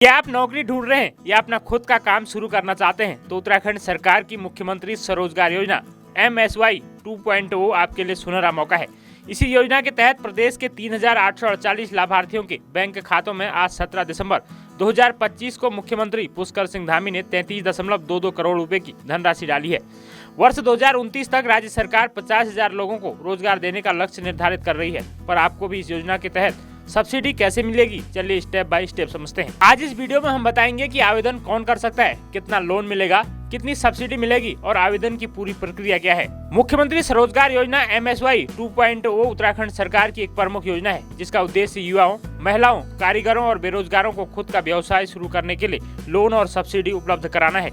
क्या आप नौकरी ढूंढ रहे हैं या अपना खुद का काम शुरू करना चाहते हैं तो उत्तराखंड सरकार की मुख्यमंत्री स्वरोजगार योजना MSY 2.0 आपके लिए सुनहरा मौका है। इसी योजना के तहत प्रदेश के 3,848 लाभार्थियों के बैंक खातों में आज 17 दिसंबर 2025 को मुख्यमंत्री पुष्कर सिंह धामी ने 33.22 करोड़ रुपए की धनराशि डाली है। वर्ष 2029 तक राज्य सरकार 50,000 लोगों को रोजगार देने का लक्ष्य निर्धारित कर रही है। पर आपको भी इस योजना के तहत सब्सिडी कैसे मिलेगी, चलिए स्टेप बाय स्टेप समझते हैं। आज इस वीडियो में हम बताएंगे कि आवेदन कौन कर सकता है, कितना लोन मिलेगा, कितनी सब्सिडी मिलेगी और आवेदन की पूरी प्रक्रिया क्या है। मुख्यमंत्री स्वरोजगार योजना MSY 2.0 उत्तराखंड सरकार की एक प्रमुख योजना है, जिसका उद्देश्य युवाओं, महिलाओं, कारीगरों और बेरोजगारों को खुद का व्यवसाय शुरू करने के लिए लोन और सब्सिडी उपलब्ध कराना है।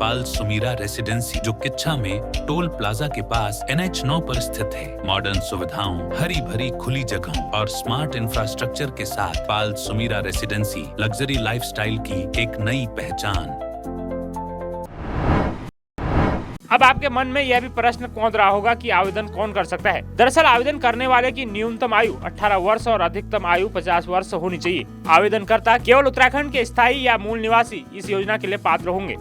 पाल सुमीरा रेसिडेंसी जो किच्छा में टोल प्लाजा के पास NH9 पर स्थित है। मॉडर्न सुविधाओं, हरी भरी खुली जगहों और स्मार्ट इंफ्रास्ट्रक्चर के साथ पाल सुमीरा रेसिडेंसी लग्जरी लाइफस्टाइल की एक नई पहचान। अब आपके मन में यह भी प्रश्न कौंध रहा होगा कि आवेदन कौन कर सकता है। दरअसल आवेदन करने वाले की न्यूनतम आयु 18 वर्ष और अधिकतम आयु 50 वर्ष होनी चाहिए। आवेदनकर्ता केवल उत्तराखंड के स्थायी या मूल निवासी इस योजना के लिए पात्र होंगे।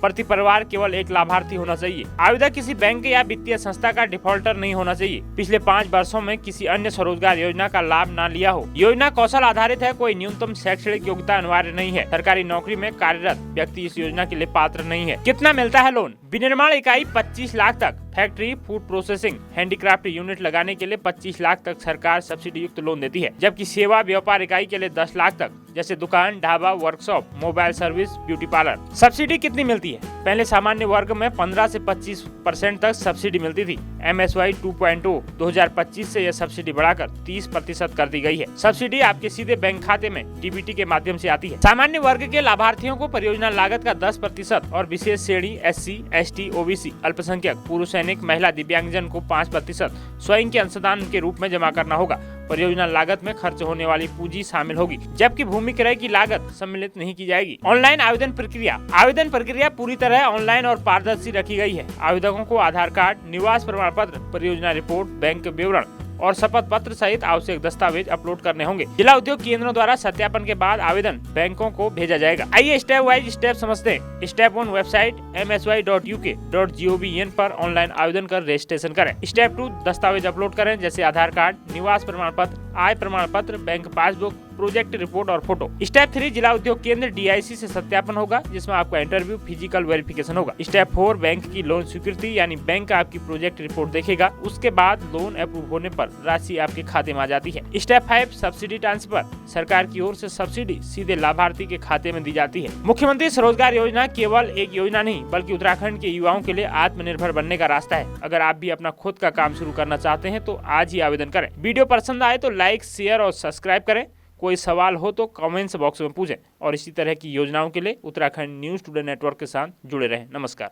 प्रति परिवार केवल एक लाभार्थी होना चाहिए। आवेदक किसी बैंक या वित्तीय संस्था का डिफॉल्टर नहीं होना चाहिए। पिछले 5 वर्षों में किसी अन्य स्वरोजगार योजना का लाभ न लिया हो। योजना कौशल आधारित है, कोई न्यूनतम शैक्षणिक योग्यता अनिवार्य नहीं है। सरकारी नौकरी में कार्यरत व्यक्ति इस योजना के लिए पात्र नहीं है। कितना मिलता है लोन? विनिर्माण इकाई 25 लाख तक, factory, food processing, handicraft unit लगाने के लिए 25 लाख तक सरकार सब्सिडी युक्त लोन देती है, जबकि सेवा व्यापार इकाई के लिए 10 लाख तक, जैसे दुकान, dhaba, workshop, mobile service, beauty parlour. Subsidy कितनी मिलती है? पहले सामान्य वर्ग में 15 से 25% तक सब्सिडी मिलती थी। MSY 2.0 2025 से यह सब्सिडी बढ़ाकर 30% कर दी गई है। सब्सिडी आपके सीधे बैंक खाते में DBT के माध्यम से आती है। सामान्य वर्ग के लाभार्थियों को परियोजना लागत का 10% और विशेष श्रेणी SC, ST, OBC, अल्पसंख्यक, पुरुष सैनिक, महिला, दिव्यांगजन को 5% स्वयं के अंशदान के रूप में जमा करना होगा। परियोजना लागत में खर्च होने वाली पूंजी शामिल होगी, जबकि भूमि क्रय की लागत सम्मिलित नहीं की जाएगी। ऑनलाइन आवेदन प्रक्रिया। आवेदन प्रक्रिया पूरी तरह ऑनलाइन और पारदर्शी रखी गई है। आवेदकों को आधार कार्ड, निवास प्रमाण पत्र, परियोजना रिपोर्ट, बैंक विवरण और शपथ पत्र सहित आवश्यक दस्तावेज अपलोड करने होंगे। जिला उद्योग केंद्रों द्वारा सत्यापन के बाद आवेदन बैंकों को भेजा जाएगा। आइए स्टेप वाइज स्टेप समझते हैं। स्टेप 1, वेबसाइट MSY.uk.gov.in पर ऑनलाइन आवेदन कर रजिस्ट्रेशन करें। स्टेप 2, दस्तावेज अपलोड करें, जैसे आधार कार्ड, निवास प्रमाण पत्र, आय प्रमाण पत्र, बैंक पासबुक, प्रोजेक्ट रिपोर्ट और फोटो। स्टेप 3, जिला उद्योग केंद्र DIC से सत्यापन होगा, जिसमें आपका इंटरव्यू, फिजिकल वेरिफिकेशन होगा। स्टेप 4, बैंक की लोन स्वीकृति, यानी बैंक आपकी प्रोजेक्ट रिपोर्ट देखेगा। उसके बाद लोन अप्रूव होने पर राशि आपके खाते में आ जाती है। Step 5, subsidy transfer. सरकार की ओर से सब्सिडी सीधे लाभार्थी के खाते में दी जाती है। मुख्यमंत्री स्वरोजगार योजना केवल एक योजना नहीं, बल्कि उत्तराखंड के युवाओं के लिए आत्मनिर्भर बनने का रास्ता है। अगर आप भी अपना खुद का काम शुरू करना चाहते हैं तो आज ही आवेदन करें। वीडियो पसंद आए तो लाइक, शेयर और सब्सक्राइब करें। कोई सवाल हो तो कमेंट्स बॉक्स में पूछें और इसी तरह की योजनाओं के लिए उत्तराखंड न्यूज़ टुडे नेटवर्क के साथ जुड़े रहें। नमस्कार।